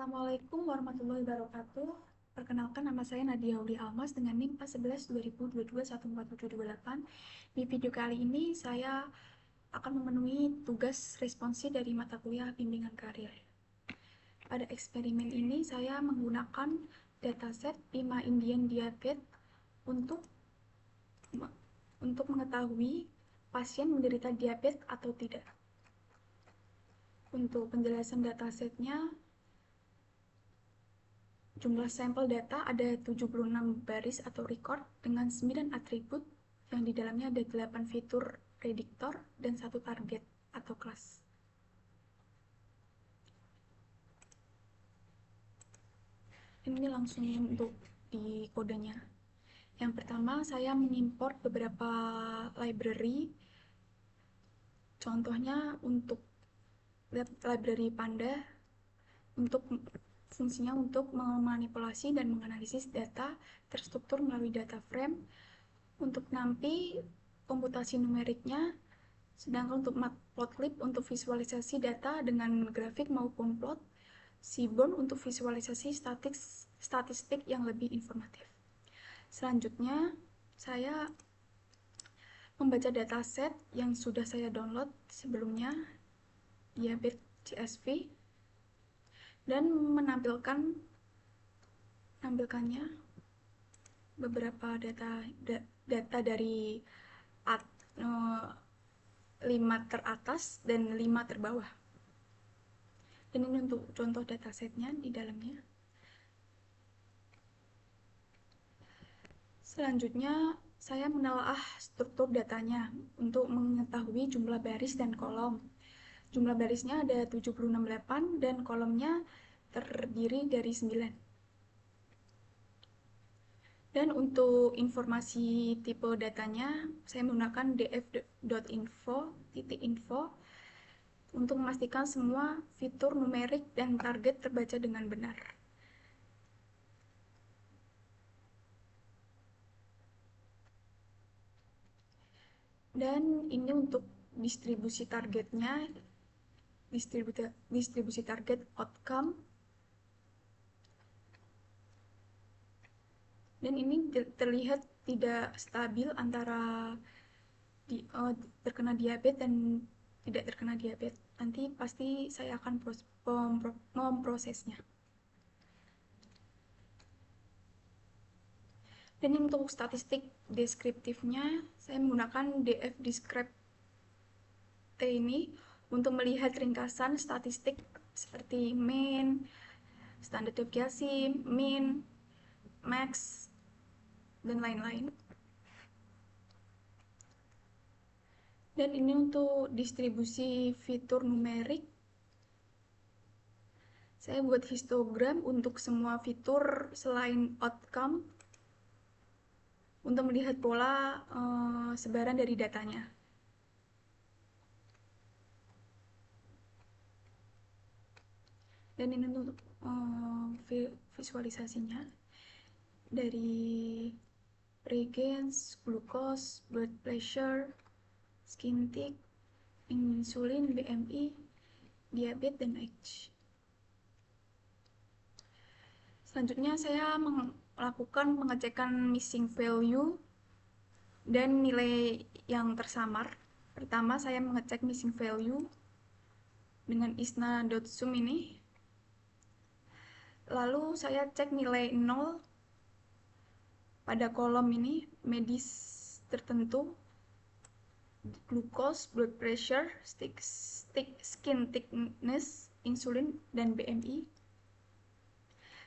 Assalamualaikum warahmatullahi wabarakatuh. Perkenalkan, nama saya Nadia Uli Almas dengan NIM 411-2022-14728. Di video kali ini saya akan memenuhi tugas responsi dari mata kuliah bimbingan karir. Pada eksperimen ini saya menggunakan dataset Pima Indian Diabetes untuk mengetahui pasien menderita diabetes atau tidak. Untuk penjelasan datasetnya, jumlah sampel data ada 76 baris atau record dengan 9 atribut yang di dalamnya ada 8 fitur prediktor dan 1 target atau kelas. Ini langsung untuk di kodenya. Yang pertama, saya mengimport beberapa library. Contohnya untuk library Panda, untuk fungsinya untuk memanipulasi dan menganalisis data terstruktur melalui data frame. Untuk NumPy, komputasi numeriknya, sedangkan untuk Matplotlib untuk visualisasi data dengan grafik maupun plot, Seaborn untuk visualisasi statistik yang lebih informatif. Selanjutnya, saya membaca dataset yang sudah saya download sebelumnya, Diabetes CSV, dan menampilkannya beberapa data dari 5 teratas dan 5 terbawah. Dan ini untuk contoh datasetnya di dalamnya. Selanjutnya, saya menelaah struktur datanya untuk mengetahui jumlah baris dan kolom. Jumlah barisnya ada 768 dan kolomnya terdiri dari 9. Dan untuk informasi tipe datanya, saya menggunakan df.info untuk memastikan semua fitur numerik dan target terbaca dengan benar. Dan ini untuk distribusi targetnya, distribusi target outcome. Dan ini terlihat tidak stabil antara terkena diabetes dan tidak terkena diabetes. Nanti pasti saya akan memprosesnya. Dan untuk statistik deskriptifnya, saya menggunakan df-descript ini untuk melihat ringkasan statistik seperti mean, standar deviasi, mean, max, dan lain-lain. Dan ini untuk distribusi fitur numerik. Saya buat histogram untuk semua fitur selain outcome untuk melihat pola sebaran dari datanya. Dan ini untuk visualisasinya dari pregains, glucose, blood pressure, skin tick, insulin, BMI, diabetes, dan age. Selanjutnya saya melakukan pengecekan missing value dan nilai yang tersamar. Pertama, saya mengecek missing value dengan isna.sum ini. Lalu saya cek nilai 0 pada kolom ini, medis tertentu, glucose, blood pressure, skin thickness, insulin, dan BMI.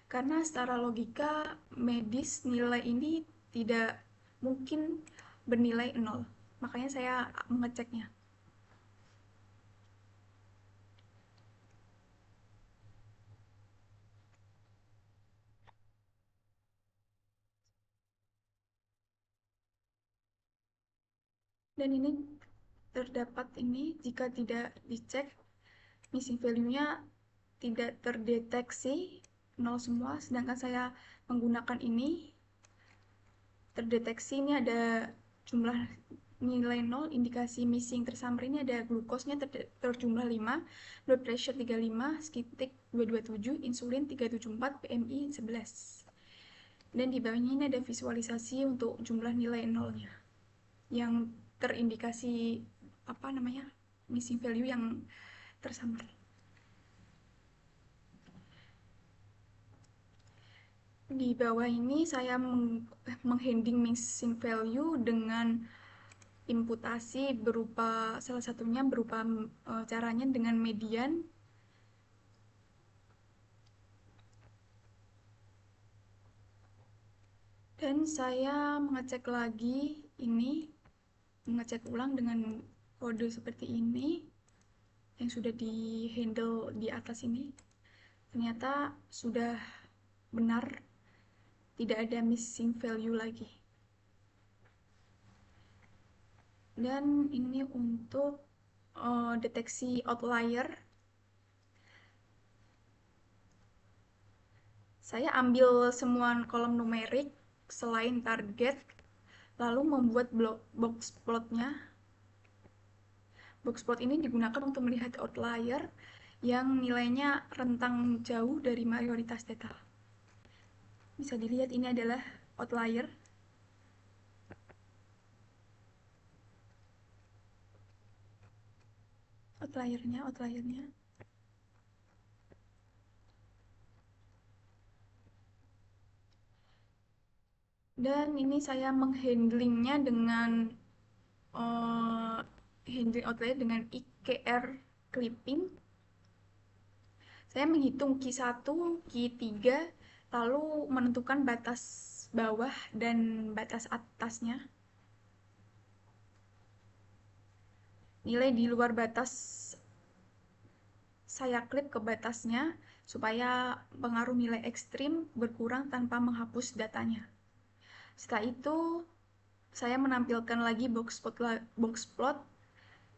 Karena secara logika medis nilai ini tidak mungkin bernilai 0. Makanya saya mengeceknya. Dan ini terdapat ini jika tidak dicek missing value-nya tidak terdeteksi 0 semua, sedangkan saya menggunakan ini terdeteksi. Ini ada jumlah nilai 0 indikasi missing tersamar ini ada glukosnya terjumlah 5, blood pressure 35, skitik 227, insulin 374, PMI 11. Dan di bawahnya ini ada visualisasi untuk jumlah nilai nolnya yang terindikasi missing value yang tersamar. Di bawah ini saya menghandling missing value dengan imputasi berupa salah satunya berupa caranya dengan median dan saya mengecek lagi mengecek ulang dengan kode seperti ini yang sudah di handle di atas ini, ternyata sudah benar, tidak ada missing value lagi. Dan ini untuk deteksi outlier, saya ambil semua kolom numerik selain target, lalu membuat box plotnya. Box plot ini digunakan untuk melihat outlier yang nilainya rentang jauh dari mayoritas data. Bisa dilihat ini adalah outlier. Outliernya. Dan ini saya menghandlingnya dengan handling outlier dengan IKR clipping. Saya menghitung Q1, Q3, lalu menentukan batas bawah dan batas atasnya. Nilai di luar batas saya klik ke batasnya supaya pengaruh nilai ekstrim berkurang tanpa menghapus datanya. Setelah itu, saya menampilkan lagi box plot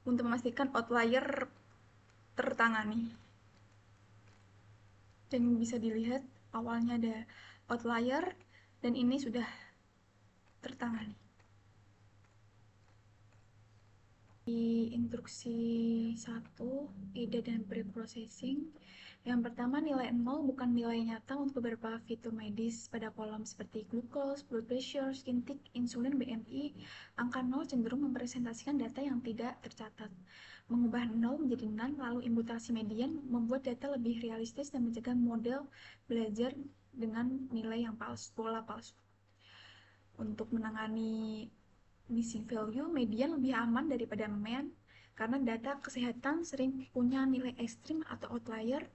untuk memastikan outlier tertangani. Dan bisa dilihat awalnya ada outlier dan ini sudah tertangani. Di instruksi 1, EDA dan preprocessing. Yang pertama, nilai 0 bukan nilai nyata untuk beberapa fitur medis pada kolom seperti glukos, blood pressure, skin tick, insulin, BMI. Angka 0 cenderung mempresentasikan data yang tidak tercatat. Mengubah 0 menjadi none lalu imputasi median membuat data lebih realistis dan mencegah model belajar dengan nilai yang pola palsu. Untuk menangani missing value, median lebih aman daripada mean karena data kesehatan sering punya nilai ekstrim atau outlier.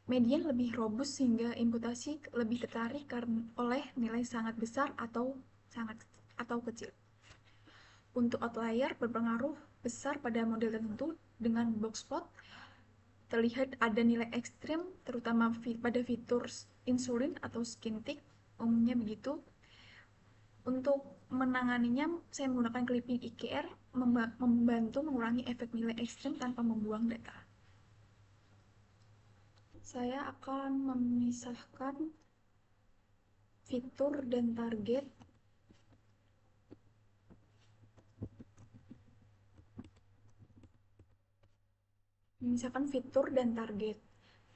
Median lebih robust sehingga imputasi lebih tertarik oleh nilai sangat besar atau kecil. Untuk outlier berpengaruh besar pada model tertentu. Dengan box plot terlihat ada nilai ekstrim terutama pada fitur insulin atau skin tick, umumnya begitu. Untuk menanganinya, saya menggunakan clipping IKR membantu mengurangi efek nilai ekstrim tanpa membuang data. Saya akan memisahkan fitur dan target. Memisahkan fitur dan target.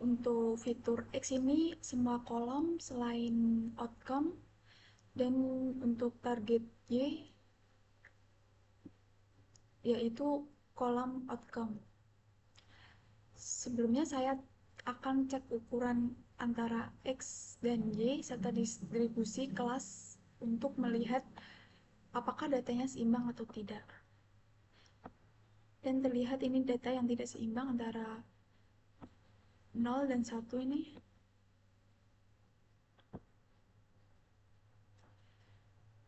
Untuk fitur X ini semua kolom selain outcome, dan untuk target Y yaitu kolom outcome. Sebelumnya saya akan cek ukuran antara X dan Y serta distribusi kelas untuk melihat apakah datanya seimbang atau tidak. Dan terlihat ini data yang tidak seimbang antara 0 dan 1 ini.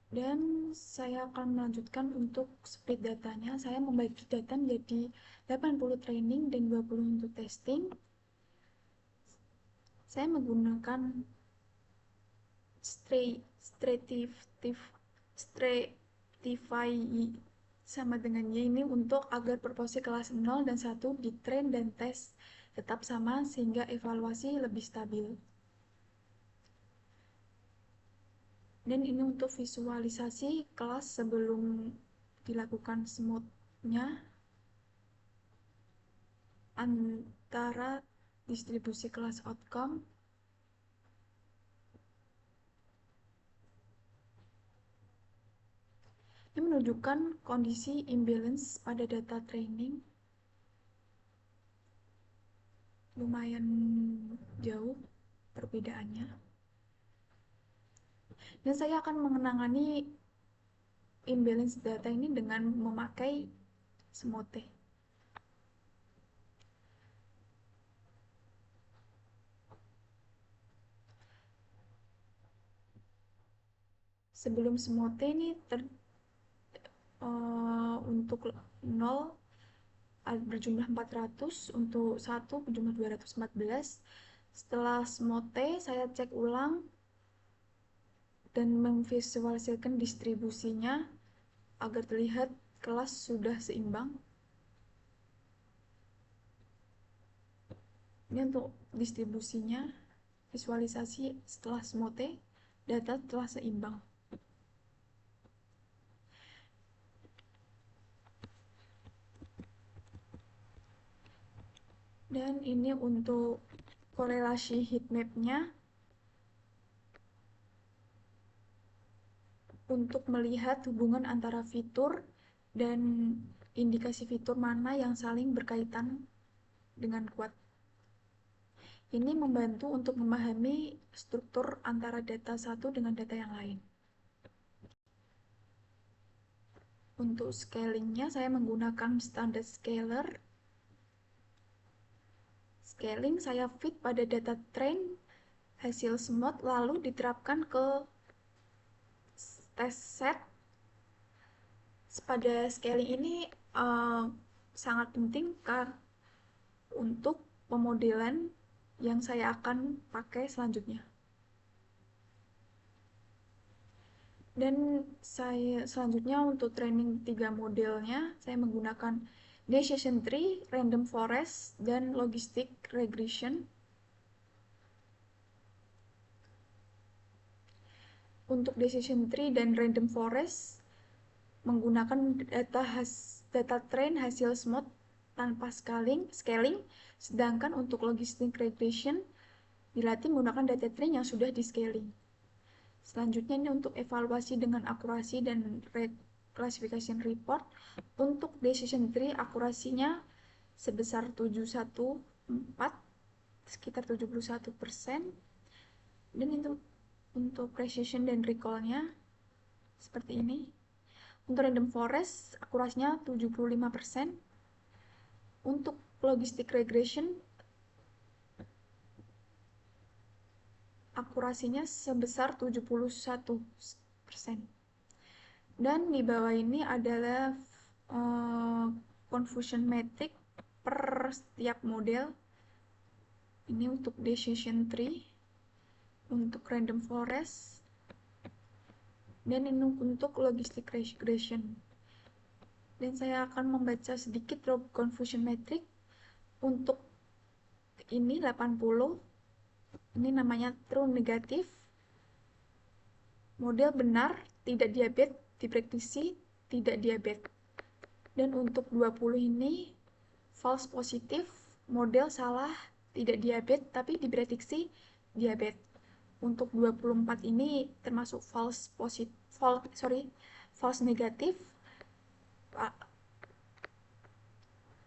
Dan saya akan melanjutkan untuk split datanya. Saya membagi data menjadi 80 training dan 20 untuk testing. Saya menggunakan stratify sama dengan Y ini untuk agar proporsi kelas 0 dan 1 di train dan tes tetap sama sehingga evaluasi lebih stabil. Dan ini untuk visualisasi kelas sebelum dilakukan smoothnya antara distribusi kelas outcome ini menunjukkan kondisi imbalance pada data training lumayan jauh perbedaannya. Dan saya akan mengenangani imbalance data ini dengan memakai Smote. Sebelum Smote ini untuk 0 berjumlah 400, untuk 1 berjumlah 214. Setelah Smote, saya cek ulang dan memvisualisasikan distribusinya agar terlihat kelas sudah seimbang. Ini untuk distribusinya, visualisasi setelah Smote, data telah seimbang. Dan ini untuk korelasi heatmap-nya untuk melihat hubungan antara fitur dan indikasi fitur mana yang saling berkaitan dengan kuat. Ini membantu untuk memahami struktur antara data satu dengan data yang lain. Untuk scalingnya saya menggunakan standard scaler. Scaling saya fit pada data train hasil smooth lalu diterapkan ke test set. Pada scaling ini sangat penting untuk pemodelan yang saya akan pakai selanjutnya. Dan saya selanjutnya untuk training 3 modelnya saya menggunakan decision tree, random forest, dan logistic regression. Untuk decision tree dan random forest menggunakan data train hasil smooth tanpa scaling, sedangkan untuk logistic regression dilatih menggunakan data train yang sudah di scaling. Selanjutnya ini untuk evaluasi dengan akurasi dan classification report. Untuk decision tree akurasinya sebesar 714, sekitar 71%. Dan untuk precision dan recall-nya seperti ini. Untuk random forest akurasinya 75%. Untuk logistic regression akurasinya sebesar 71%. Dan di bawah ini adalah confusion metric per setiap model. Ini untuk decision tree, untuk random forest, dan ini untuk logistic regression. Dan saya akan membaca sedikit confusion metric. Untuk ini 80, ini namanya true negatif, model benar, tidak diabetes, diprediksi tidak diabetes. Dan untuk 20 ini false positif, model salah, tidak diabetes, tapi diprediksi diabetes. Untuk 24 ini termasuk false negatif,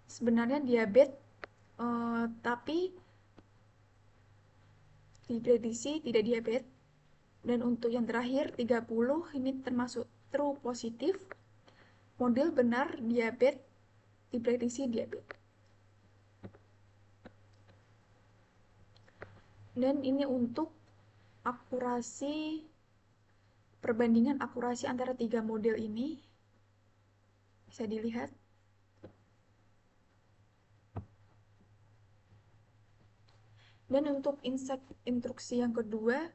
sebenarnya diabetes, tapi diprediksi tidak diabetes. Dan untuk yang terakhir 30 ini termasuk true positif, model benar diabetes, diprediksi diabetes. Dan ini untuk akurasi, perbandingan akurasi antara 3 model ini bisa dilihat. Dan untuk instruksi yang kedua,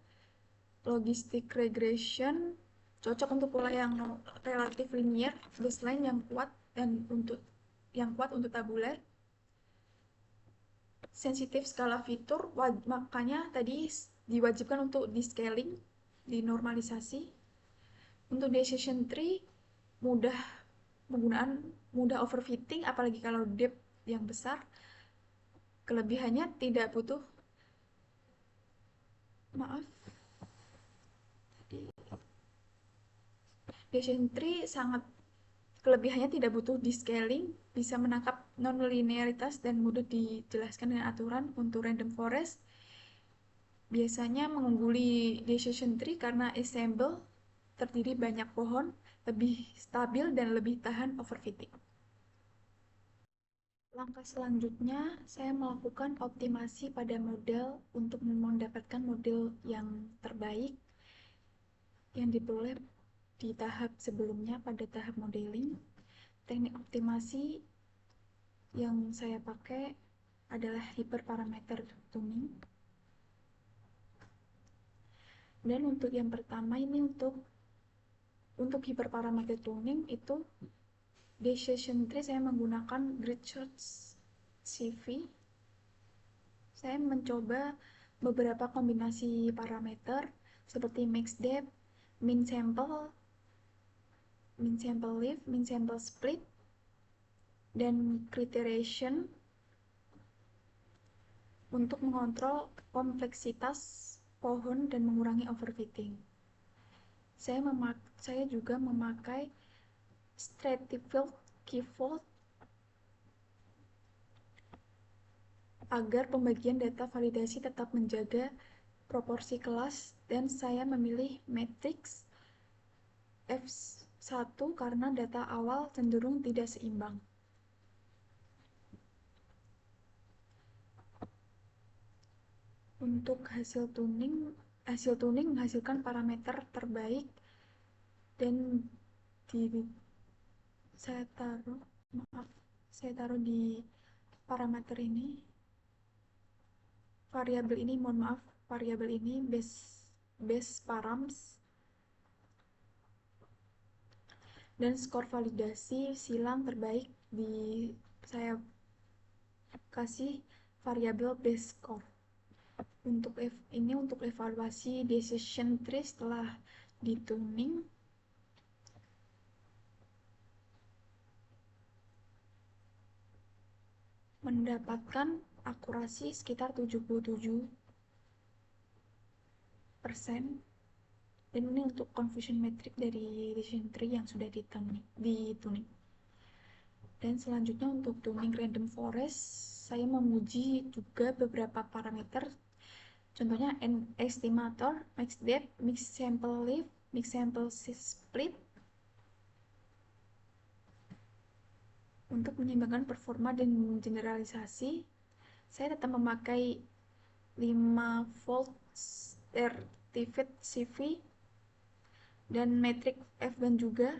logistic regression, cocok untuk pola yang relatif linear, baseline yang kuat dan untuk tabular. Sensitif skala fitur, makanya tadi diwajibkan untuk di scaling, dinormalisasi. Untuk decision tree mudah penggunaan mudah overfitting, apalagi kalau depth yang besar. Kelebihannya tidak butuh, maaf, decision tree sangat, kelebihannya tidak butuh descaling, bisa menangkap non-linearitas dan mudah dijelaskan dengan aturan. Untuk random forest biasanya mengungguli decision tree karena ensemble terdiri banyak pohon, lebih stabil dan lebih tahan overfitting. Langkah selanjutnya, saya melakukan optimasi pada model untuk mendapatkan model yang terbaik yang diperoleh di tahap sebelumnya pada tahap modeling. Teknik optimasi yang saya pakai adalah hyperparameter tuning. Dan untuk yang pertama ini untuk hyperparameter tuning itu decision tree saya menggunakan grid search CV. Saya mencoba beberapa kombinasi parameter seperti max depth, min sample lift, min sample split, dan iteration untuk mengontrol kompleksitas pohon dan mengurangi overfitting. Saya juga memakai stratified keyfold agar pembagian data validasi tetap menjaga proporsi kelas, dan saya memilih matriks F1 karena data awal cenderung tidak seimbang. Untuk hasil tuning menghasilkan parameter terbaik, dan di saya taruh maaf saya taruh di parameter ini, variabel ini base params, dan skor validasi silang terbaik saya kasih variabel base score. Untuk evaluasi decision tree setelah dituning, mendapatkan akurasi sekitar 77%. Dan ini untuk confusion metric dari decision tree yang sudah dituning. Dan selanjutnya untuk tuning random forest, saya menguji juga beberapa parameter, contohnya estimator, max depth, mix sample lift, mix sample split, untuk menyeimbangkan performa dan generalisasi. Saya tetap memakai 5 volt certified CV dan metrik F1 juga.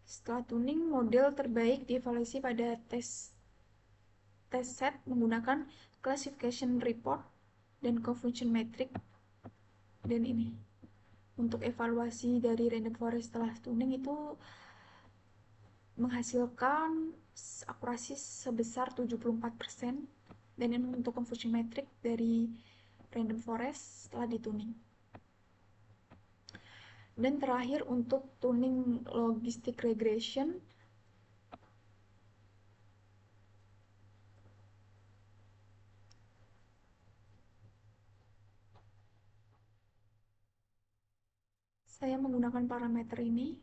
Setelah tuning, model terbaik dievaluasi pada test set menggunakan classification report dan confusion metric. Dan ini untuk evaluasi dari random forest setelah tuning itu menghasilkan akurasi sebesar 74%. Dan ini untuk confusion metric dari random forest setelah dituning. Dan terakhir untuk tuning logistic regression, saya menggunakan parameter ini,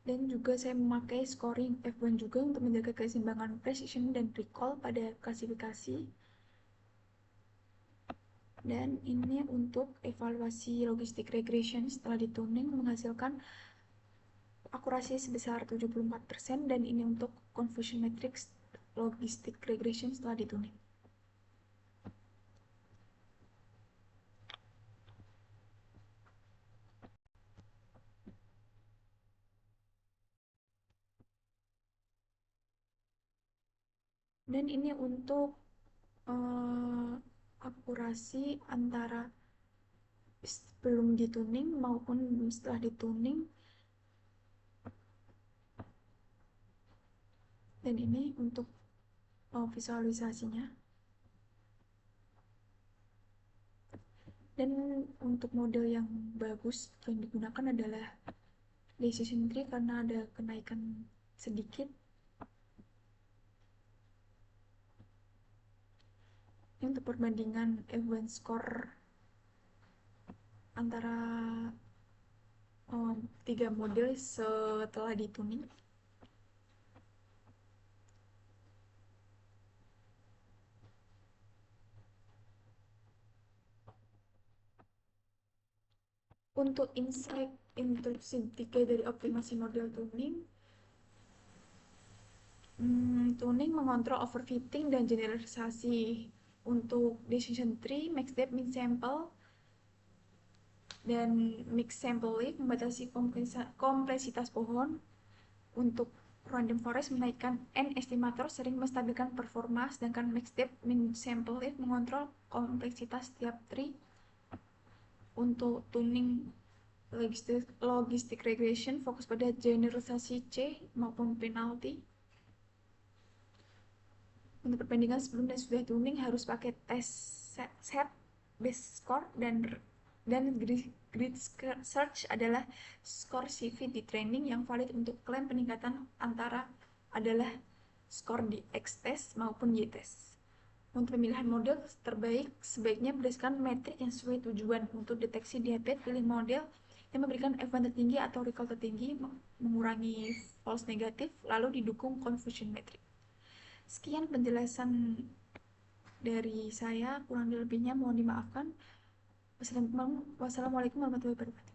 dan juga saya memakai scoring F1 juga untuk menjaga keseimbangan precision dan recall pada klasifikasi. Dan ini untuk evaluasi logistic regression setelah dituning menghasilkan akurasi sebesar 74%. Dan ini untuk confusion matrix logistic regression setelah dituning. Dan ini untuk akurasi antara sebelum dituning maupun setelah dituning. Dan ini untuk visualisasinya. Dan untuk model yang bagus yang digunakan adalah decision tree karena ada kenaikan sedikit. Untuk perbandingan event score antara tiga model setelah dituning. Untuk insight instruksi 3 dari optimasi model tuning, tuning mengontrol overfitting dan generalisasi. Untuk decision tree, max depth, min sample, dan mix sample leaf membatasi kompleksitas pohon. Untuk random forest, menaikkan n estimator sering menstabilkan performa, sedangkan max depth, min sample leaf mengontrol kompleksitas tiap tree. Untuk tuning logistic regression fokus pada generalisasi C maupun penalty. Untuk perbandingan sebelum dan sudah tuning harus pakai tes set, base score, dan grid search adalah skor CV di training yang valid untuk klaim peningkatan antara adalah skor di X-test maupun Y-test. Untuk pemilihan model terbaik sebaiknya berdasarkan metrik yang sesuai tujuan. Untuk deteksi diabetes, pilih model yang memberikan F1 tertinggi atau recall tertinggi, mengurangi false negatif, lalu didukung confusion metric. Sekian penjelasan dari saya, kurang lebihnya mohon dimaafkan. Wassalamualaikum warahmatullahi wabarakatuh.